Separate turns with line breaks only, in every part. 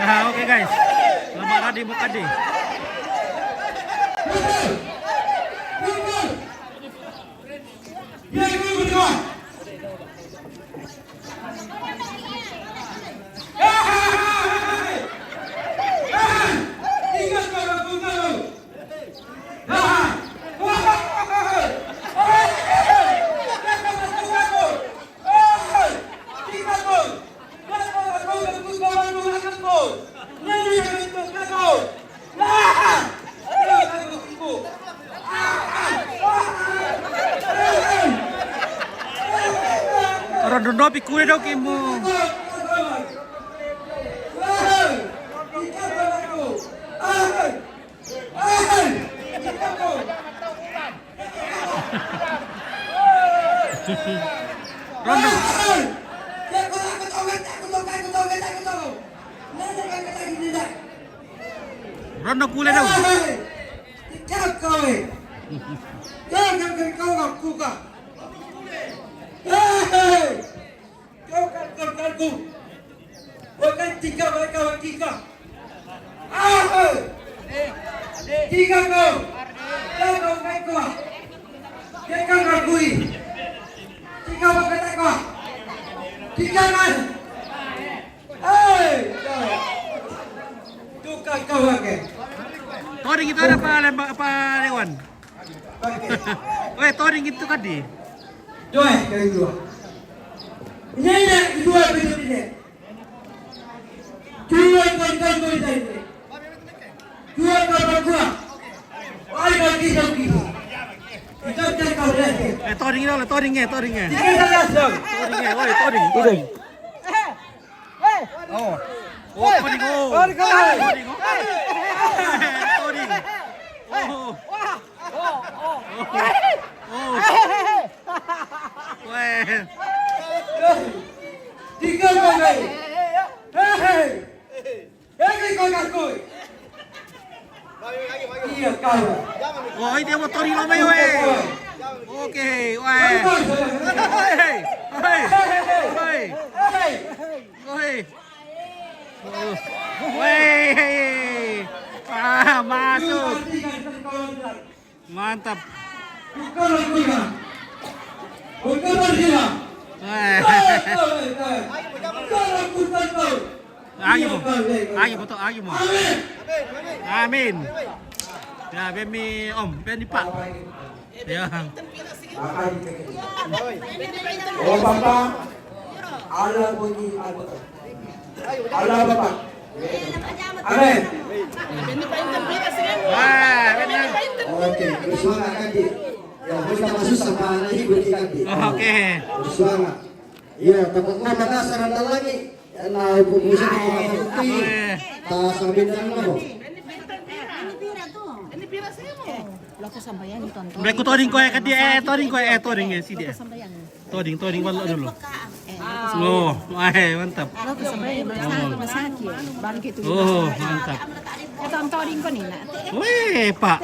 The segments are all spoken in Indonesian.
Nah, oke guys. Lama kadi mau kadi. Rondo pikure dong kimu. Rondo. Rondo kule dong. Toring itu ada apa Dewan? Weh, toring itu tadi.
Dua, kali dua. Ini dua ini. Dua ini. Dua dua. Ayo lagi. Kita kau deh.
Toringnya. Toringnya, woi, toring. Oh, toring. Toring.
Tiga kali. Iya kau.
Oh, ini mau toring lama ya, weh. Oke, weh. Weh. Masuk. Mantap. Agi mo. Amin. Ya, bemi Om, bemi Pak. Ya.
Oh Bapak, Allah puji Allah Bapak. Amin.
Wah, benar.
Oke, bersuara kaki. Ya, kita masuk sama hibur kaki.
Oke.
Bersuara. Iya, takut mau pada sarana lagi. Nah, ibu bisa mengikuti. Tak sambil dan mau.
Loko sambayan tonton.
Mereka toring ko kadi toring si dia. Toring wala dulu. Loh, mantap.
Loko sambayan masakit. Bangkit itu.
Oh, mantap.
Ito toring ko nina.
Weh, Pak.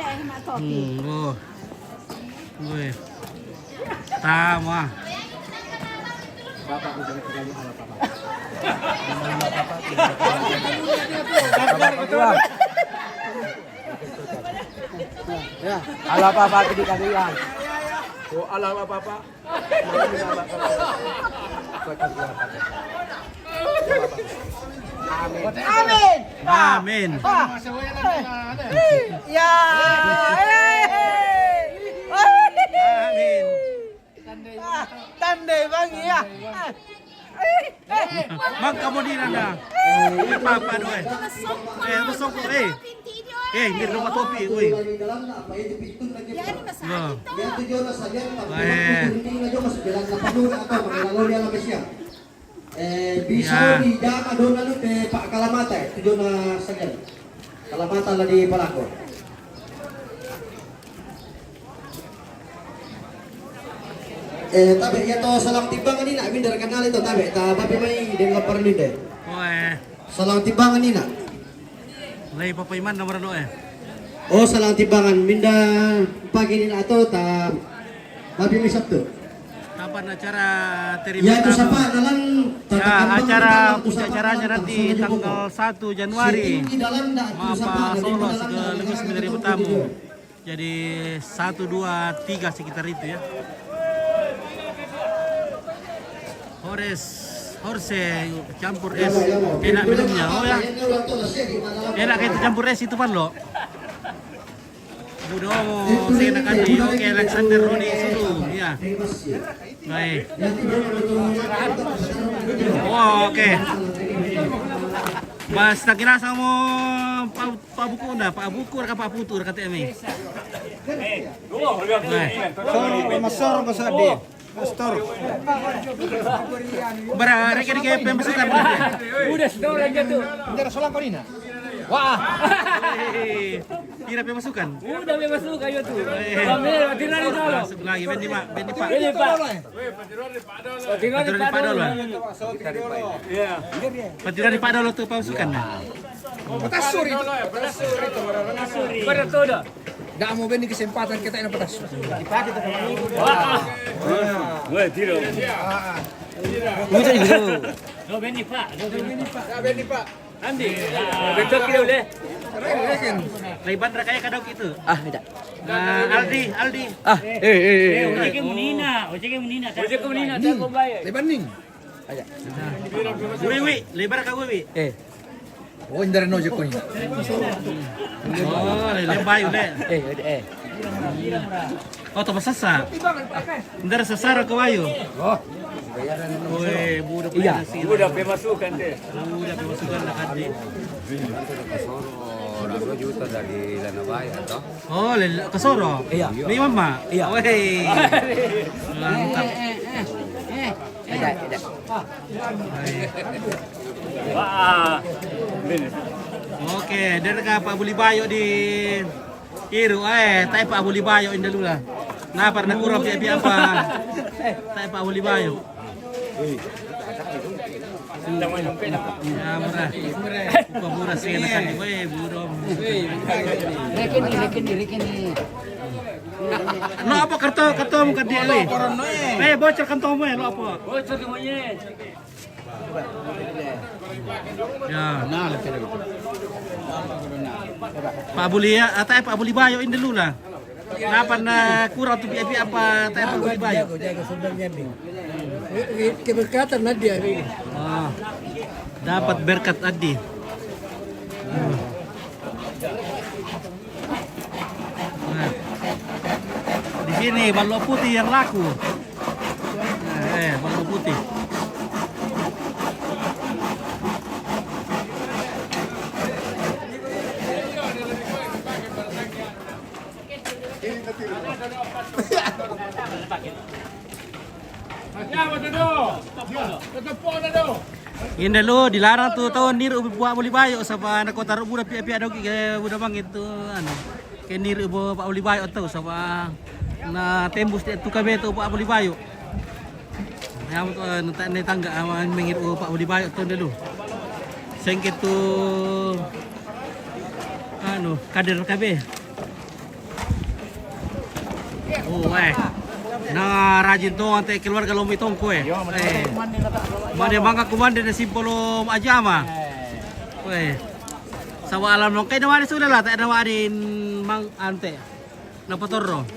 Oh. Weh. Tama.
Bapak bisa kembali ala Bapak. Ya, ala Papa di kalian. Oh, ala Papa.
Amin.
Amin.
Ya.
Amin.
Tandai bang ya.
Mang kamu di nanda. Papa doy. Masuk ko hindi lupa topi, uy.
Ya ini masakit.
Dia tujuh na saja, hindi na jo mas bilang na panuna ato, mangilangaw niya lang siya. Bisa di dama doon na lute Pak Kalamata, tujuh na saja. Kalamata lah di Palangko. Tabi ya to salang timbangan nina, amin dari kanal itu tabi, tapi may din lapar ninde.
Weh.
Salang timbangan nina.
Lay papayman nomor ano
Oh, salang timbangan minda pagi nina ato ta tapi may Sabtu.
Tapi apa acara terima
Ya, itu
tamu.
siapa dalam
Ya, acara acaranya nanti tanggal 1 Januari. Mapa Solo sekaligus menerima tamu. Jadi 1, 2, 3 sekitar itu ya. Horse campur es. Enak minumnya. Oh ya. Enak kayak itu campur es itu pan lo. Budomo, Senakan di oke Alexander Roni Sulu, ya. Baik. Oh, oke. Mas tak kira sama Pak Buku dah, Pak Buku atau Pak Putu kata kami.
Masor masadi. Pastor.
Mereka di pemasukan.
Udah sudah aja tuh. Bentar solang kau Nina. Wah.
Kira pemasukan.
Udah bebas lu kayu tuh. Kami tirani dulu.
Masuk lagi, bendi Pak.
Ini Pak.
Patiran di Pak Dolo.
Iya.
Patiran di Pak Dolo tuh pemasukan.
Petasur itu. Pada tuh dah. Nggak mau beri kesempatan kita ini petasur. Dipakai tuh kemarin. Wah, tiro. Udah itu. Lo bendi Pak. Bendi Pak. Andi. Betul kita boleh.
Leban rakaya kadok itu.
Ah, tidak.
Aldi.
Ojek Munina, tak kau bayar. Lebaning. Aja.
Wiwi, lebar ka wiwi.
Oh, indara no ojek ko ni.
Oh, lebay ule. Oh, to masasa. Ndara sasara ka wayo.
Oh.
Oy, budak
Iya.
Budak pemasukan deh. Budak pemasukan na kadi.
Orang juta dari Lanabaya toh.
Oh, kasoro.
Iya.
Ni mama.
Iya.
Weh. Mantap.
Ada.
Wah.
Oke, dari Pak Buli Bayo di Iru, tay Pak Buli Bayo in dalula. Na parna kurang piye apa? Tay Pak Buli Bayo. Ya murah. Murah sih kan di we burung.
Rekeni.
Lo apa kartu mu kan dia we? Bocor kantomu lo apa?
Bocor ke monyet.
Ya. Pak Buli ya, tay Pak Buli Bayo in dalula. Kenapa na kurang tuh piye apa tay Pak Buli Bayo?
Jaga sebenarnya nih. Keberkatan dia ini.
Oh, dapat berkat Adi. Nah, di sini balok putih yang laku. Balok putih. Ini lo dilarang tuh tahun niru buat Buli Bayo sama nak taruh budak pihak dogi ke budak bang itu anu ke niru Pak Buli Bayo tuh sama na tembus tu kabe tu Pak Buli Bayo. Yang tu nanti tangga mengiru Pak Buli Bayo tu dulu. Sengket tu anu kader kabe. Oh nah rajin tuh ante keluarga lomi tongko mana bangka kumande na simpolo aja mah sawa alam nong kay nawari sudah lah tak nawarin mang ante na potoro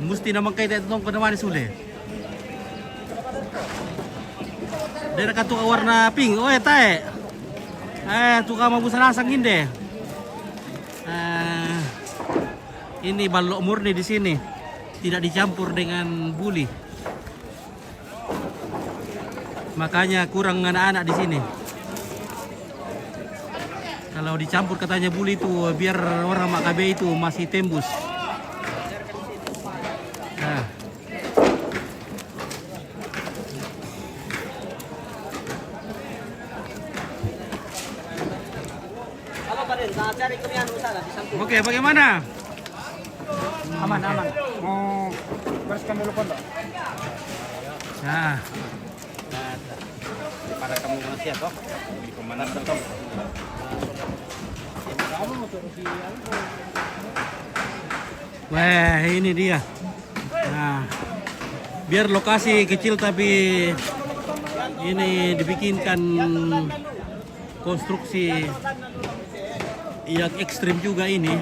musti namang kay tak tongko nawari sudah dari katu warna pink tae tuka mabusan asang ginde ini balok murni di sini, tidak dicampur dengan buli. Makanya kurang anak-anak di sini. Kalau dicampur katanya buli itu biar orang Makabe itu masih tembus. Nah. Oke, bagaimana?
Aman. Mau bereskan dulu pondok.
Nah.
Para kamu manusia toh. Di komandan toh.
Wah, ini dia. biar lokasi kecil tapi ini dibikinkan konstruksi yang ekstrim juga ini.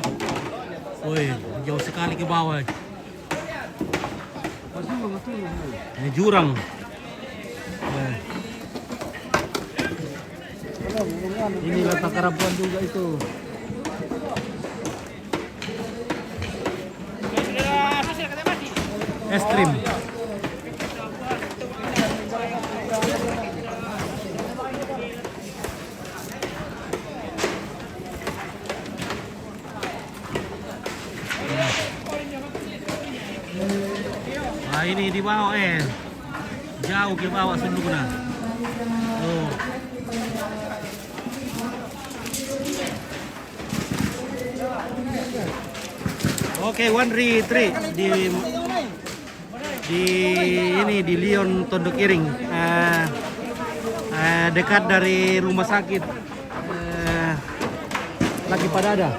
Woi, jauh sekali ke bawah. Ini jurang. Wah. Ini letak kerapuan juga itu. Ekstrim. Nah ini di bawah jauh ke bawah sunduknya. Oh. Oke, one retreat di Lyon Tondok Iring, dekat dari rumah sakit Laki Padada.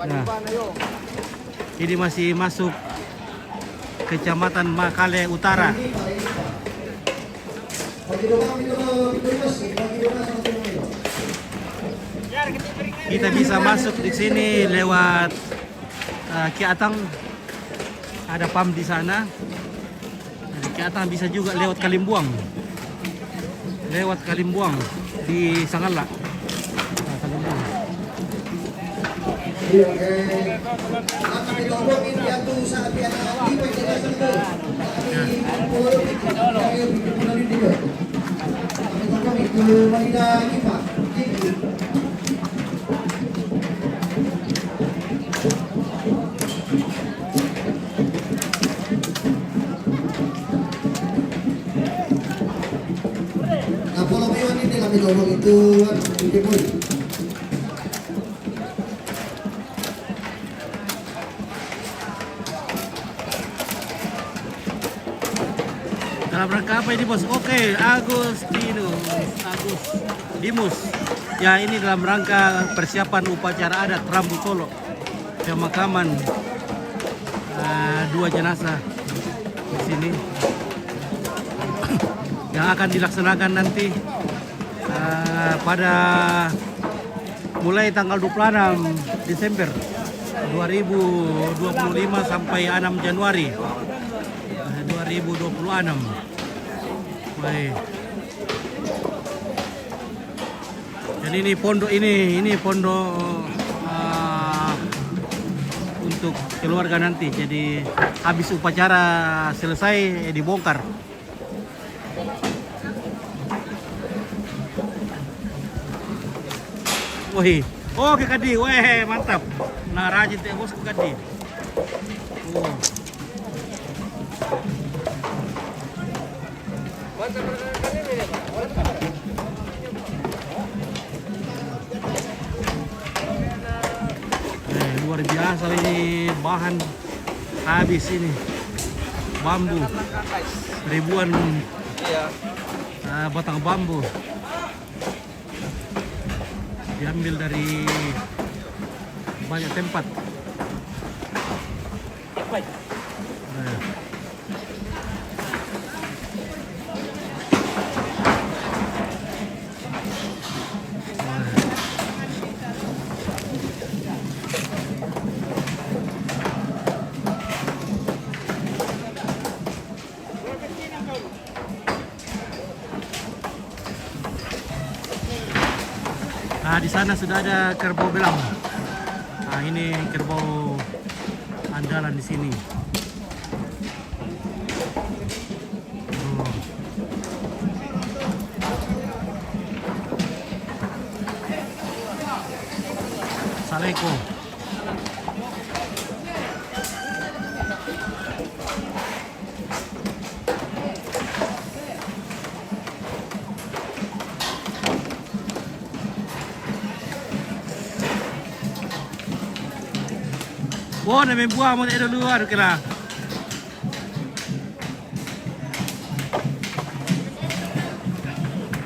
Nah, ini masih masuk Kecamatan Makale Utara. Kita bisa masuk di sini lewat Kiatang. Ada PAM di sana. Dari Kiatang bisa juga lewat Kalimbuang. Lewat Kalimbuang di Sangala.
Nah, kalau ini kami dorong itu
dalam rangka apa ini bos? Oke, Agus Dimus. Ya ini dalam rangka persiapan upacara adat Rambu Solo, pemakaman 2 jenazah di sini yang akan dilaksanakan nanti pada mulai tanggal 26 Desember 2025 sampai 6 Januari 2026. Baik. Dan ini pondok ini pondok untuk keluarga nanti. Jadi habis upacara selesai dibongkar. Wih, oke Kadi, weh mantap. Nah rajin teh bosku Kadi. Oh. Luar biasa ini bahan habis ini bambu ribuan batang bambu diambil dari banyak tempat. Nah, di sana sudah ada kerbau belang. Nah, ini kerbau andalan di sini. Oh. Saleko. Oh, na may buah mo na luar kira.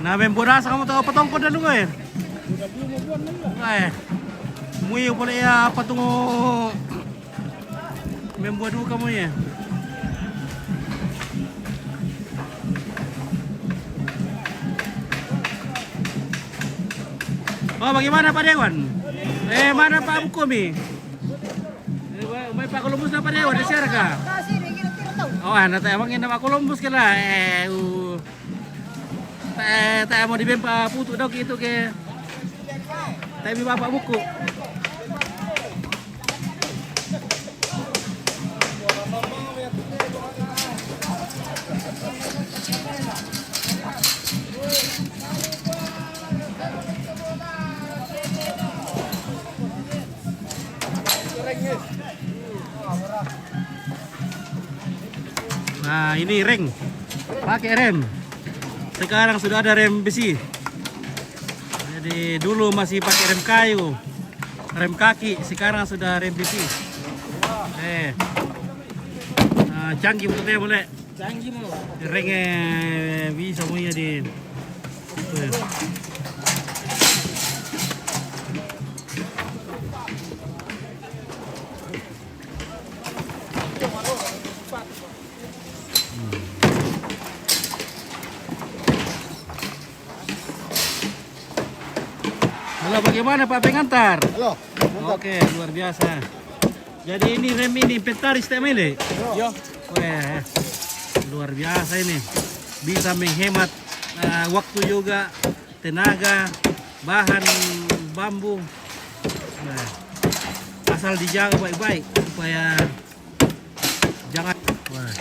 Na may buah sa kamu tahu patong ko dalu eh. Ay. Muyo pala ya patungo. May buah dulu kamu ya. Oh, bagaimana Pak Dewan? Mana Pak Bukumi? May Pak Columbus na Pak Dewan, di share ka? Oh, ano tayo emang Pak Columbus ka na? Tayo mo di ba pa puto daw gitu ke? Tayo may Bapak Buku. Nah ini ring, pakai rem. Sekarang sudah ada rem besi. Jadi dulu masih pakai rem kayu, rem kaki. Sekarang sudah rem besi. Nah, canggih betul ya boleh. Canggih mau. Remnya bisa semuanya di. Halo, bagaimana Pak Pengantar?
Halo.
Oke, luar biasa. Jadi ini rem ini inventaris TML.
Yo.
Wah, luar biasa ini. Bisa menghemat waktu juga, tenaga, bahan bambu. Nah, asal dijaga baik-baik supaya jangan. Wah.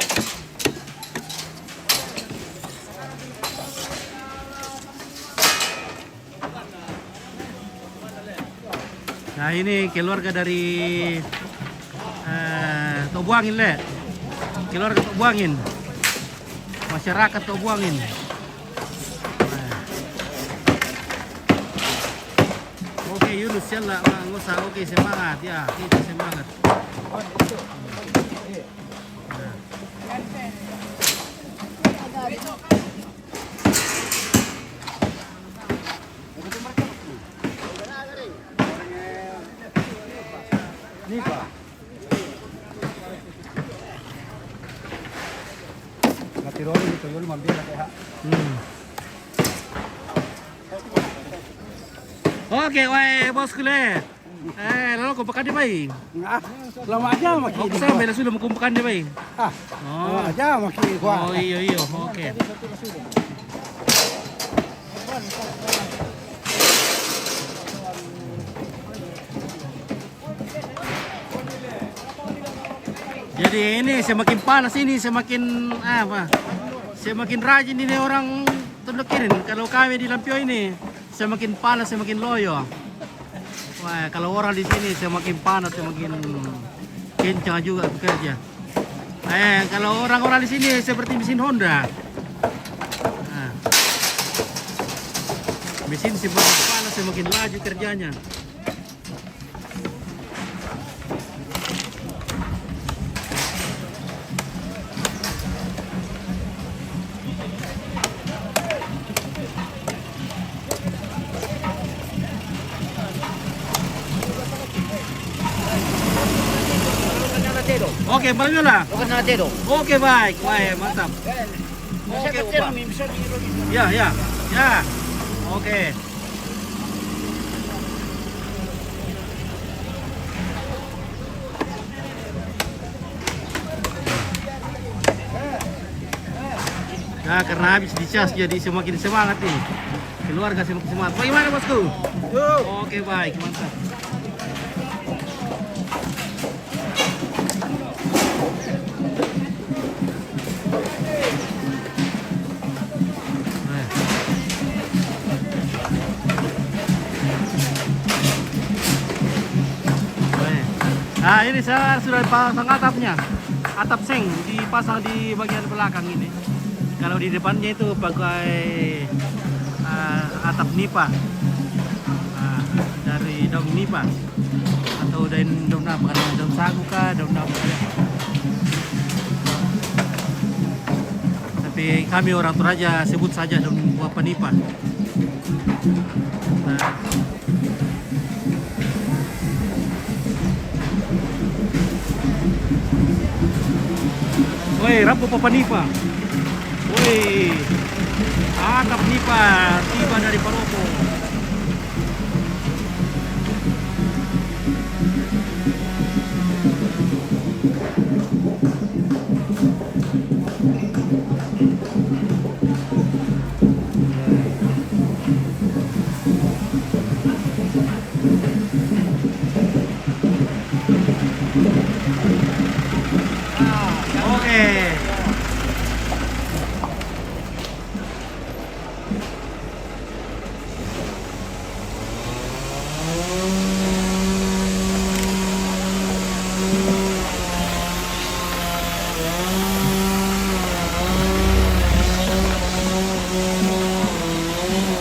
Nah ini keluarga dari Tobuangin le, keluarga Tobuangin, masyarakat Tobuangin. Oke Yunus yalla ngusah, oke semangat ya, kita semangat. Oke, wae bosku le. Lalu kumpakan dia baik.
Lama aja maki.
Oke, saya bela sudah kumpakan dia baik.
Lama aja maki gua.
Oh iya, oke. Jadi ini semakin panas ini semakin apa? Semakin rajin ini orang tundukin. Kalau kami di Lampio ini semakin panas semakin loyo. Wah, kalau orang di sini semakin panas semakin kencang juga bekerja. Kalau orang-orang di sini seperti mesin Honda. Nah, mesin semakin panas semakin laju kerjanya. Oke, Palmiola. Oke, baik. Wah, mantap. Oke, Opa. Ya. Oke. Nah, karena habis dicas jadi semakin semangat nih. Keluarga semakin semangat. Bagaimana, bosku? Oke, baik. Mantap. Nah ini saya sudah pasang atapnya, atap seng dipasang di bagian belakang ini. Kalau di depannya itu pakai atap nipa, dari daun nipa atau daun apa? Daun sagu kah, daun apa? Tapi kami orang Toraja sebut saja daun buah penipa. Nah, woi, rampo papanipa. Woi, atap nipa tiba dari Paropo.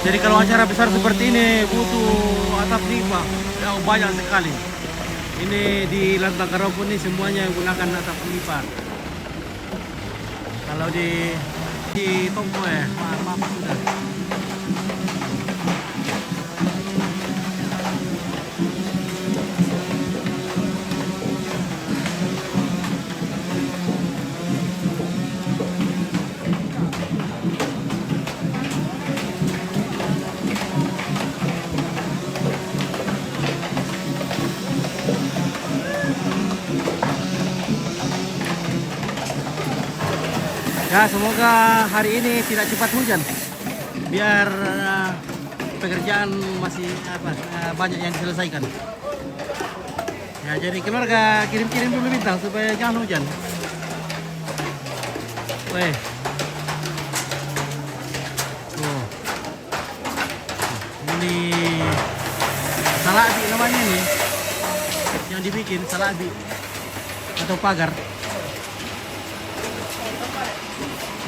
Jadi kalau acara besar seperti ini butuh atap pipa yang banyak sekali. Ini di Lantang Karopun ini semuanya menggunakan atap pipa. Kalau di Tongko ya, maaf sudah. Ya, semoga hari ini tidak cepat hujan, biar pekerjaan masih banyak yang diselesaikan. Ya, jadi keluarga kirim-kirim dulu bintang supaya jangan hujan. Weh, tuh, ini salabi namanya ini, yang dibikin salabi atau pagar.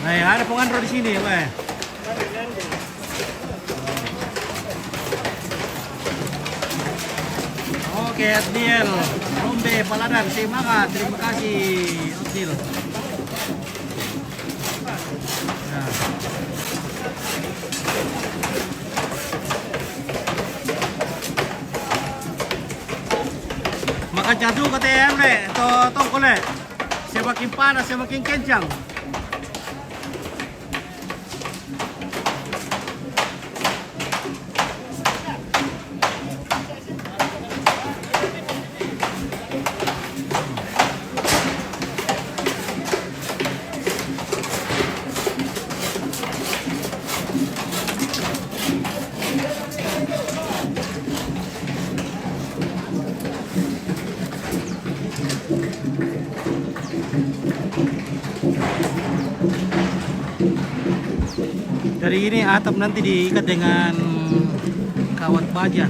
Nah, ada pengandro di sini, weh. Oke, Adniel, Rombe, Paladan, semangat, terima kasih, Adniel. Nah. Makan jadu kata Emre, tongkol le. Semakin panas, semakin kencang. Dari ini atap nanti diikat dengan kawat baja.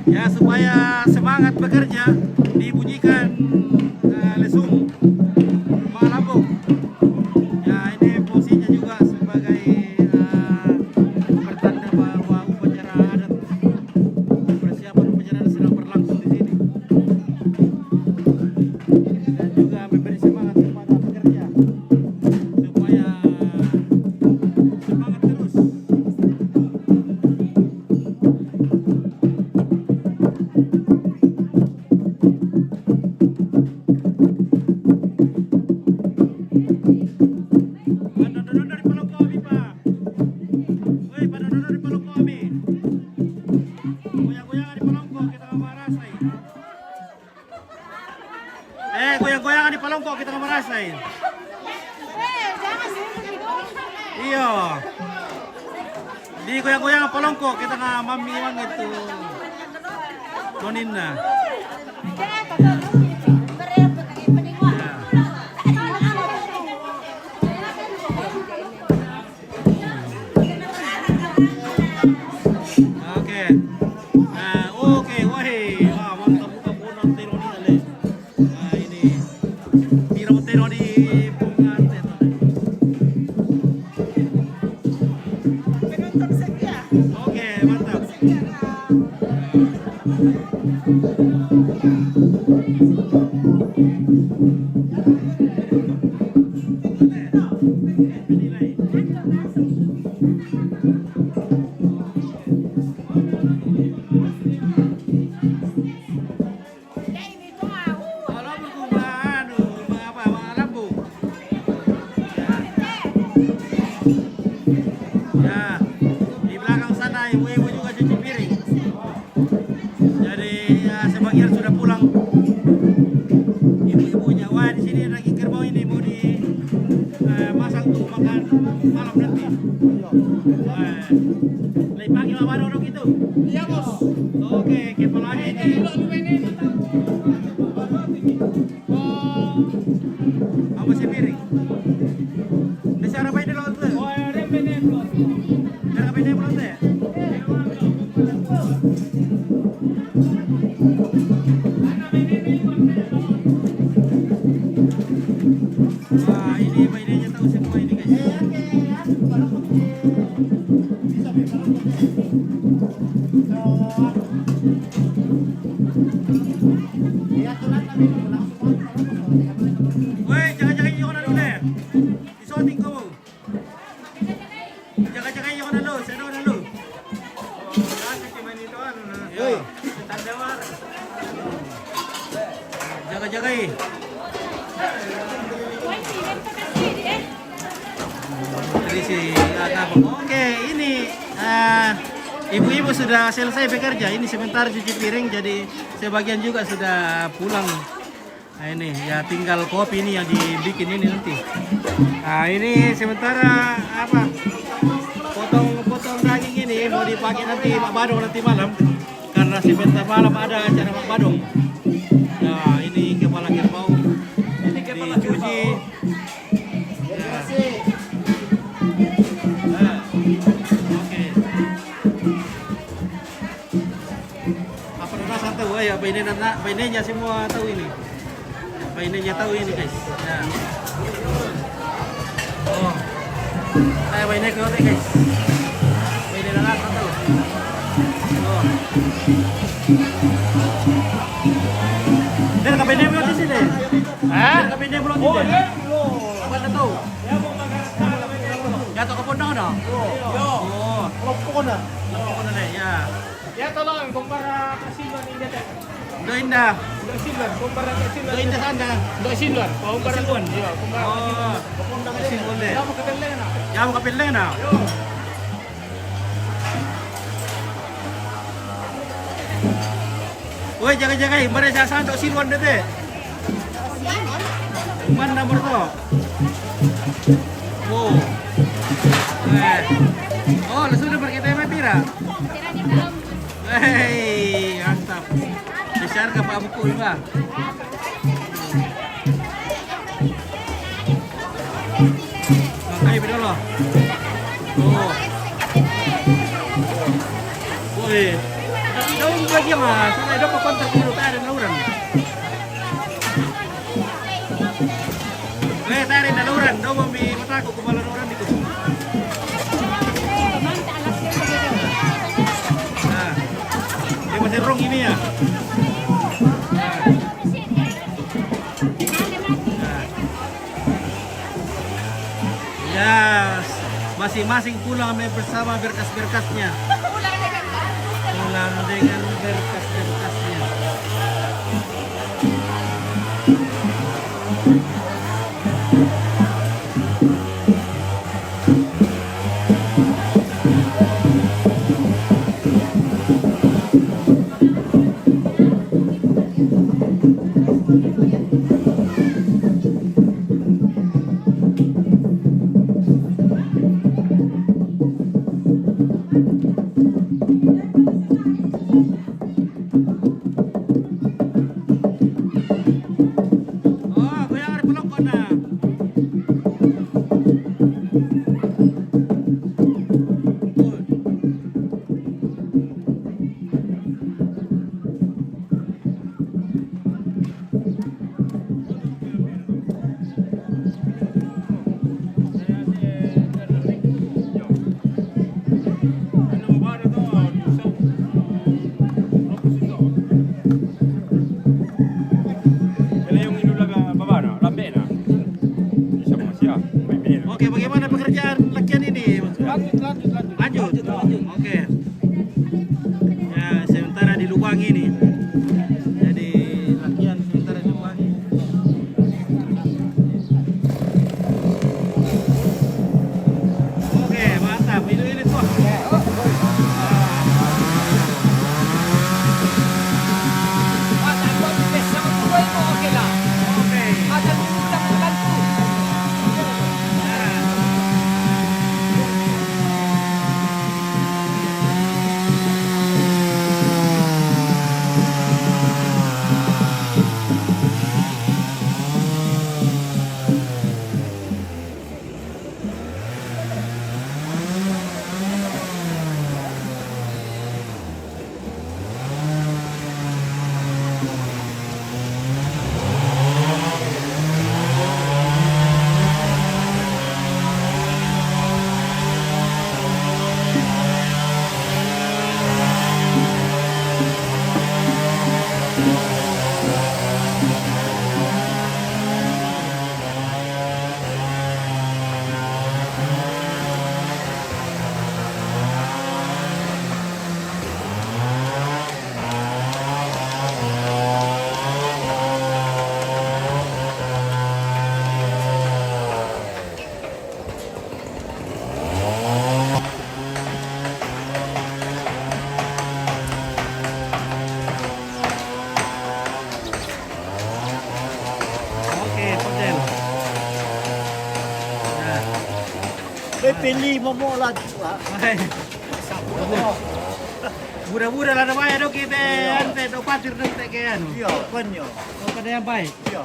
Ya, supaya semangat bekerja dibunyikan lesung Malabo. Ya, ini fungsinya juga sebagai pertanda bahwa upacara adat, persiapan upacara adat sedang berlangsung di sini. Dan juga memberi semangat kepada pekerja supaya semangat terus. Goyang-goyangan di Palongko kita ngerasain. Iya. Di goyang-goyangan Palongko kita mami itu. Nonina. Oke. Nah, oke, wah, mantap buka punang teroni ale. Nah, ini Piro teroni pengantin. Oke, mantap. Ya, di belakang sana ibu-ibu juga cuci piring. Jadi ya, sebagian sudah pulang. Ibu-ibunya, wah di sini lagi kerbau ini mau di masak untuk makan malam nanti. Wah, lebih pagi Abado dong itu. Iya bos. Oke, kepala ini. Apa sih miring? Nasi apa ini lo tuh? Oh, ada ini belum. Ada ini belum tuh? Wah, ini mainnya tahu semua ini guys. Woi, jaga-jaga yung ano dulu. Isoting ko mo. Jaga-jaga yung ano dulu, sino ano dulu. Yoy, tandawar. Jaga-jaga eh. Jadi si oke, ini ibu-ibu sudah selesai bekerja. Ini sebentar cuci piring, jadi sebagian juga sudah pulang. Nah ini ya tinggal kopi ini yang dibikin ini nanti. Nah ini sementara apa? Potong daging ini mau dipakai nanti Mak Badong nanti malam, karena sebentar malam ada acara Mak Badong. Nah ini kepala kerbau dicuci. Apa rasa tahu ya? Apa ini semua tahu ini. Apa ininya tahu ini guys. Ya. Oh. Ayo apa ini keluar guys. Apa ini rasa tahu. Oh. Dan kapan belum di sini? Hah? Kapan belum di sini? Apa tahu? Jatuh ke pondok dah. Oh. Lopok dah. Lopok dah ya. Ya tolong kumpara kasihan ini deh. Do indah. Do silver, kumpara kasihan. Do indah sana. Do silver. Kumpara pun. Iya, kumpara. Oh. Kumpara kasihan boleh. Ya mau ke Peleng na. Ya mau ke Peleng na. Woi, jaga-jaga, mana jasa untuk silwan deh. Mana nomor tu? Oh. Oh, sudah pergi tema pira? Hei, mantap. Besar ke Pak Buku ini, Pak. Makanya beda loh. Oh. Woi. Daun lagi mas, saya dapat kontak dulu, tak ada nauran. Tak ada nauran, daun mau mataku kepala nauran di kudu. Nah, dia masih rong ini ya. Ya, masing-masing pulang bersama berkas-berkasnya. Pulang dengan berkas-berkasnya.
Pili memolat.
Mudah-mudahan lah namanya dok kita ante dok patir dok tak kayak anu.
Iya, banyak.
Oh kada yang baik.
Iya.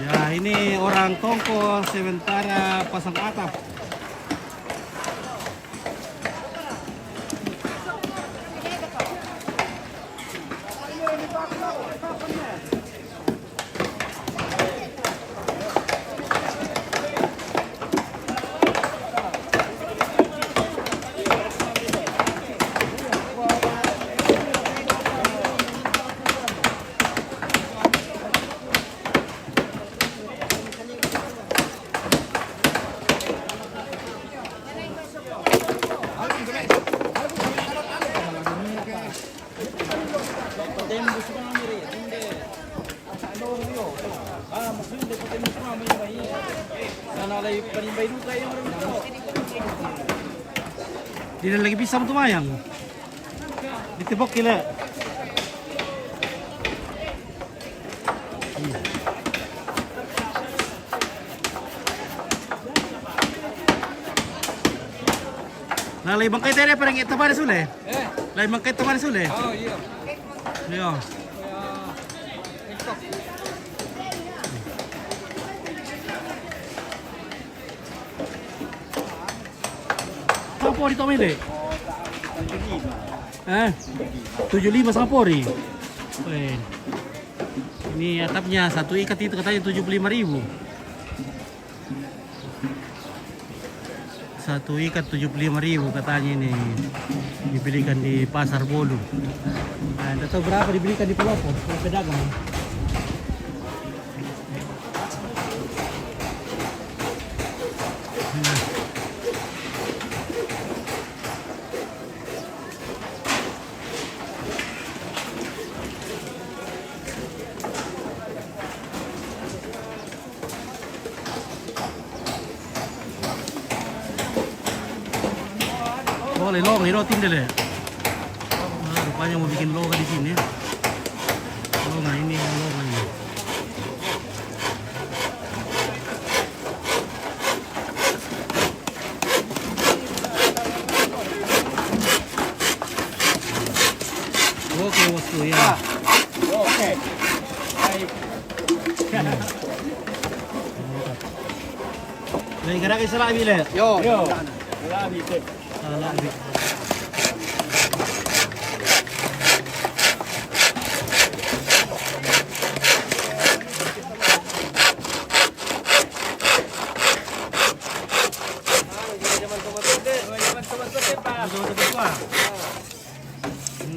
Ya ini orang tongko sementara pasang atap. Dia lagi bisa untuk mayang. Ditebak gila. Nah, lagi bangkai tadi apa yang kita pada sule? Lagi bangkai itu pada sule?
Oh iya.
Iya. Apa di Tomede? 75 sama pori. Ini atapnya satu ikat itu katanya 75.000. Satu ikat 75.000 katanya ini dibelikan di pasar Bolu. Nah, tidak tahu berapa dibelikan di pelopor, pedagang. Oh, lelong ini rotin deh. Nah, rupanya mau bikin logo di sini. Logo ini, logo ini. Oke, waktu ya.
Oke.
Lagi kadang salah bila.
Yo. Lagi tip.
Salah bila.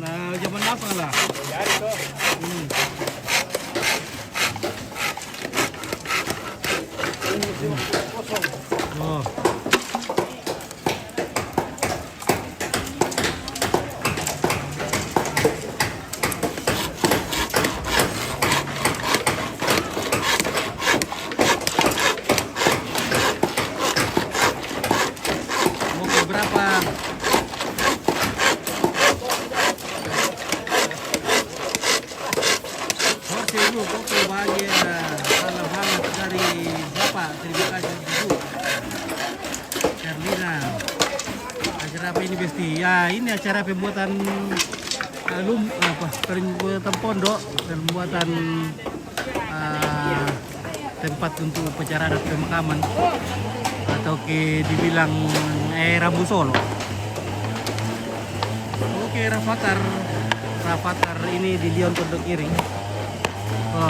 Nah, zaman apa lah? Oh. Oke, berapa? Oke, bahagia. Salam hangat dari Bapak. Terima kasih Ibu Carlina. Acara apa ini Besti? Ya, ini acara pembuatan pembuatan pondok, pembuatan tempat untuk upacara adat pemakaman atau dibilang Rabu Solo. Oke, Rafathar ini di Lion Pondok Iring. Oh.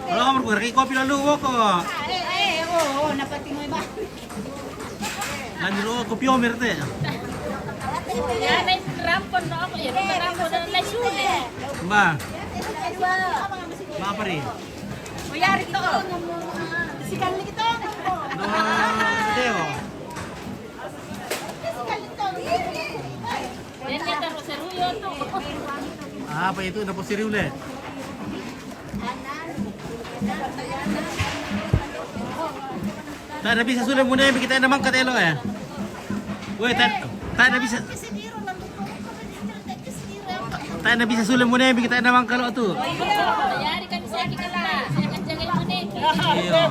Kalau kamu pergi kopi lalu kok.
Oh, napatingoy ba?
Lanjut lo kopi omer teh.
Ya, may rampon na ako. Yan, may rampon na naisuli.
Mbak. Mbak apa rin?
Mayari to. Sikal ni kita.
Deo.
Yan yan, taro sa ruyo to.
Apa itu dapat siriu le? Tak ada bisa sulit muna yang kita namang katelo ya. Woi, tak ada bisa. Tak ada bisa sulit muna yang kita namang kalau tu.
Mayari kami sa akin ka lang. Saya kan jagay mo ni.
Iyo.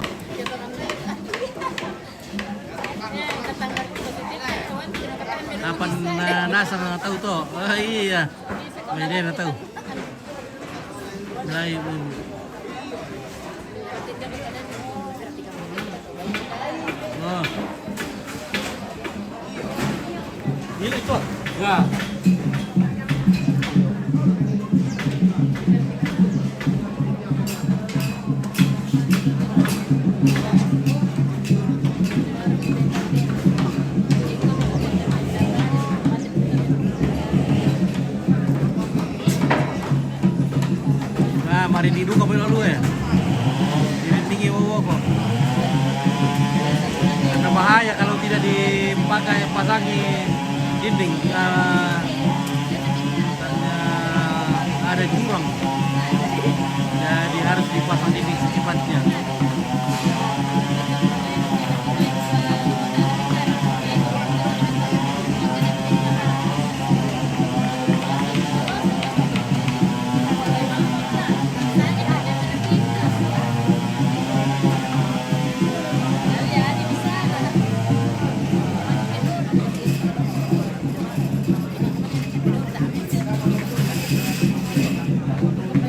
Kapan nasa na tahu to? Oh iya. May dia na tahu. Lain. Oh. Ini itu. Ya. Nah, mari duduk kau lalu ya. Ini tinggi bawa kok. Karena bahaya kalau tidak dipakai pasangi dinding. Katanya ada jurang. Jadi harus dipasang dinding secepatnya.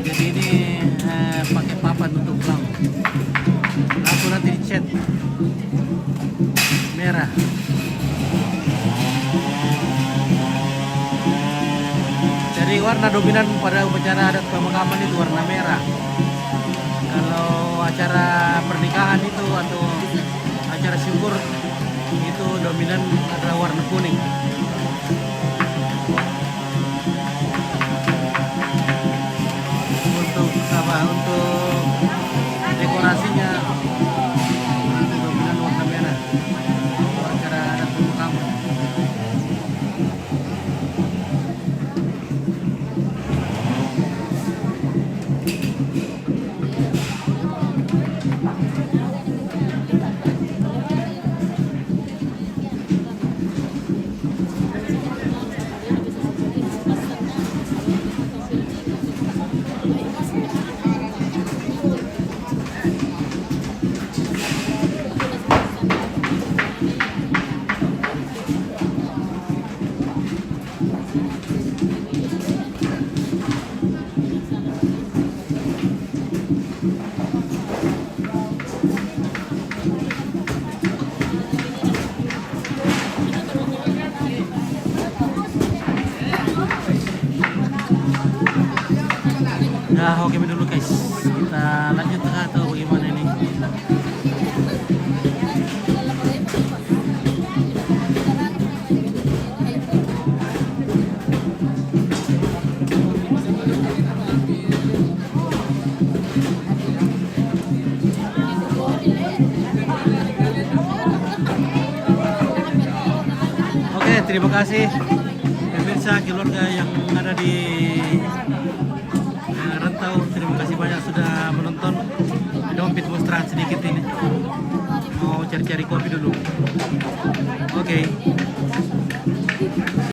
Jadi ini pakai papan untuk pelang. Aku nanti dicat merah. Jadi warna dominan pada upacara adat pemakaman itu warna merah. Kalau acara pernikahan itu atau acara syukur itu dominan adalah warna kuning. Untuk apa? Untuk dekorasinya itu dominan warna merah. Acara adat pemakaman. Nah, oke dulu guys. Kita lanjut atau bagaimana ini? Oke, terima kasih pemirsa keluarga yang ada di Rantau. Terima kasih banyak sudah menonton. Dompet demonstrasi sedikit ini. Mau cari-cari kopi dulu. Oke.